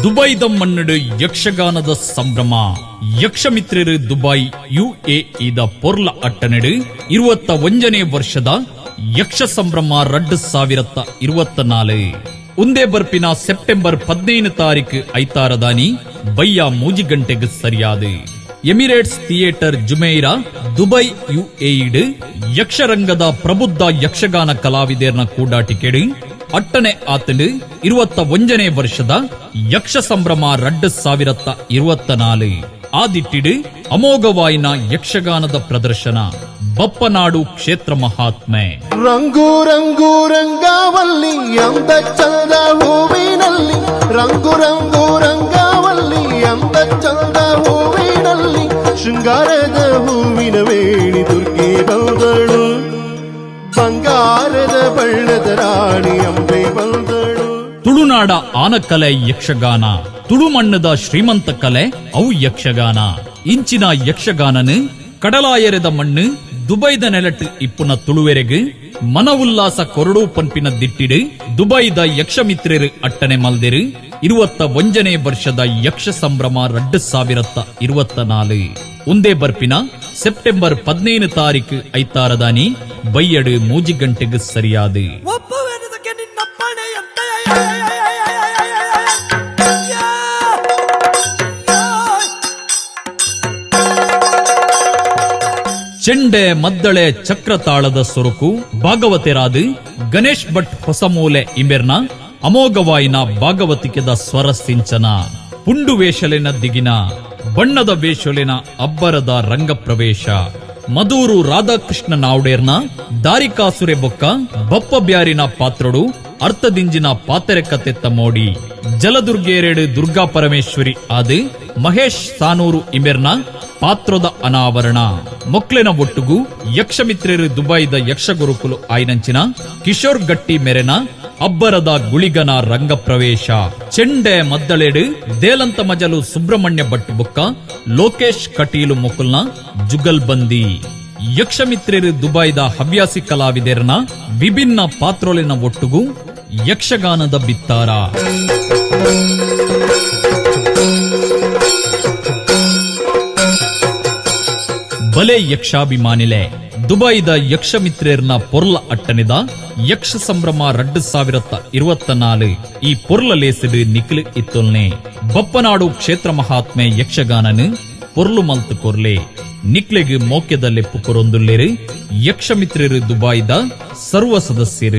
ದುಬೈದ ಮನ್ನಡು ಯಕ್ಷಗಾನದ ಸಂಭ್ರಮ ಯಕ್ಷಮಿತ್ರರು ದುಬೈ UAEದ ಪೊರ್ಲ ಅಟ್ಟನಡು 21ನೇ ವರ್ಷದ ಯಕ್ಷ ಸಂಭ್ರಮ 2024 ಉಂದೇ ಬರ್ಪಿನ ಸೆಪ್ಟೆಂಬರ್ 15 ತಾರೀಕು ಐತಾರದಾನಿ ಬಯ್ಯ ಮೂಜಿ ಗಂಟೆಗೆ ಸರಿಯಾದ ಎಮಿರೇಟ್ಸ್ ಥಿಯೇಟರ್ ಜುಮೇರಾ ದುಬೈ UAE ಯಕ್ಷರಂಗದ ಪ್ರಬುದ್ಧ ಯಕ್ಷಗಾನ ಕಲಾವಿದರ್ನ ಕೂಡಾಟಿಕೆಡು ಅಟ್ಟನೆ ಆತಂಡು 21ನೇ ವರ್ಷದ ಯಕ್ಷ ಸಂಭ್ರಮ 2024 ಆದಿಟ್ಟಿಡು ಅಮೋಘವಾಯಿನ ಯಕ್ಷಗಾನದ ಪ್ರದರ್ಶನ ಬಪ್ಪನಾಡು ಕ್ಷೇತ್ರ ಮಹಾತ್ಮೆ ರಂಗು ರಂಗು ರಂಗಾವಲ್ಲಿ ಅಂದ ಚಂದ ಹೂವಿನಲ್ಲಿ ರಂಗು ರಂಗು ರಂಗಾವಲ್ಲಿ ಅಂದ ಚಂದ ಹೂವಿನಲ್ಲಿ ಶೃಂಗಾರದ ಹೂವಿನ ವೇಣಿ ದುರ್ಗೆ ಬಂದಳು ಬಂಗಾರದ ಬಣ್ಣದ ರಾಣಿ ಅಂಬೆ ಬಂದಳು. ತುಳುನಾಡ ಆನಕಲೆ ಯಕ್ಷಗಾನ ತುಳುಮಣ್ಣದ ಶ್ರೀಮಂತ ಕಲೆ ಅವು ಯಕ್ಷಗಾನ ಇಂಚಿನ ಯಕ್ಷಗಾನನು ಕಡಲಾಯರೆದ ಮಣ್ಣು ದುಬೈದ ನೆಲಟ್ಟು ಇಪ್ಪುನ ತುಳುವೆರೆಗು ಮನ ಉಲ್ಲಾಸ ಕೊರಡು ಪನ್ಪಿನ ದಿಟ್ಟಿಡು ದುಬೈದ ಯಕ್ಷಮಿತ್ರರು ಅಟ್ಟನೆ ಮಲ್ದಿರು 21ನೇ ವರ್ಷದ ಯಕ್ಷ ಸಂಭ್ರಮ 2024 ಉಂದೇ ಬರ್ಪಿನ ಸೆಪ್ಟೆಂಬರ್ 15 ತಾರೀಕು ಐತಾರದಾನಿ ಬಯ್ಯಡು ಮೂಜಿ ಗಂಟೆಗೆ ಸರಿಯಾದ ಚೆಂಡೆ ಮದ್ದಳೆ ಚಕ್ರತಾಳದ ಸೊರಕು ಭಾಗವತೆರಾದು ಗಣೇಶ್ ಭಟ್ ಹೊಸಮೂಲೆ ಇಂಬೆರ್ನ ಅಮೋಘವಾಯಿನ ಭಾಗವತಿಕೆದ ಸ್ವರ ಸಿಂಚನ ಪುಂಡು ವೇಷಲೆನ ದಿಗಿನ ಬಣ್ಣದ ವೇಷಲೆನ ಅಬ್ಬರದ ರಂಗ ಪ್ರವೇಶ ಮಧೂರು ರಾಧಾಕೃಷ್ಣ ನಾವ್ಡೇರ್ನ ದಾರಿಕಾಸುರೆ ಬೊಕ್ಕ ಬಪ್ಪ ಬ್ಯಾರಿನ ಪಾತ್ರಡು ಅರ್ಥದಿಂಜಿನ ಪಾತೆರೆ ಕತೆತ್ತ ಮೋಡಿ ಜಲದುರ್ಗೇರೆಡು ದುರ್ಗಾ ಪರಮೇಶ್ವರಿ ಆದು ಮಹೇಶ್ ಸಾನೂರು ಇಂಬೆರ್ನ ಪಾತ್ರದ ಅನಾವರಣ ಮೊಕ್ಲೆನ ಒಟ್ಟುಗು ಯಕ್ಷಮಿತ್ರರು ದುಬೈದ ಯಕ್ಷ ಗುರುಕುಲು ಆಯ್ನಂಚಿನ ಕಿಶೋರ್ ಗಟ್ಟಿ ಮೆರೆನ ಅಬ್ಬರದ ಗುಳಿಗನ ರಂಗ ಪ್ರವೇಶ ಚೆಂಡೆ ಮದ್ದಳೆಡು ದೇಲಂತ ಮಜಲು ಸುಬ್ರಹ್ಮಣ್ಯ ಭಟ್ ಬುಕ್ಕ ಲೋಕೇಶ್ ಕಟೀಲು ಮುಕುಲ್ನ ಜುಗಲ್ಬಂದಿ ಯಕ್ಷಮಿತ್ರರು ದುಬೈದ ಹವ್ಯಾಸಿ ಕಲಾವಿದರನ ವಿಭಿನ್ನ ಪಾತ್ರೋಲಿನ ಒಟ್ಟುಗು ಯಕ್ಷಗಾನದ ಬಿತ್ತಾರ ಬಲೆ ಯಕ್ಷಾಭಿಮಾನಿಲೆ ದುಬೈದ ಯಕ್ಷಮಿತ್ರರ್ನ ಪೊರ್ಲ ಅಟ್ಟನೆದ ಯಕ್ಷ ಸಂಭ್ರಮ 2024 ಈ ಪೊರ್ಲ ಲೇಸಿಡು ನಿಕ್ಲು ಇತ್ತೊಲ್ನೆ ಬಪ್ಪನಾಡು ಕ್ಷೇತ್ರ ಮಹಾತ್ಮೆ ಯಕ್ಷಗಾನನು ಪೊರ್ಲು ಮಲ್ತು ಕೊರ್ಲೆ ನಿಕ್ಲೆಗೆ ಮೋಕ್ಯದ ಲೆಪ್ಪು ಕೊರೊಂದುಲ್ಲೆರು ಯಕ್ಷಮಿತ್ರರು ದುಬೈದ ಸರ್ವ ಸದಸ್ಯರು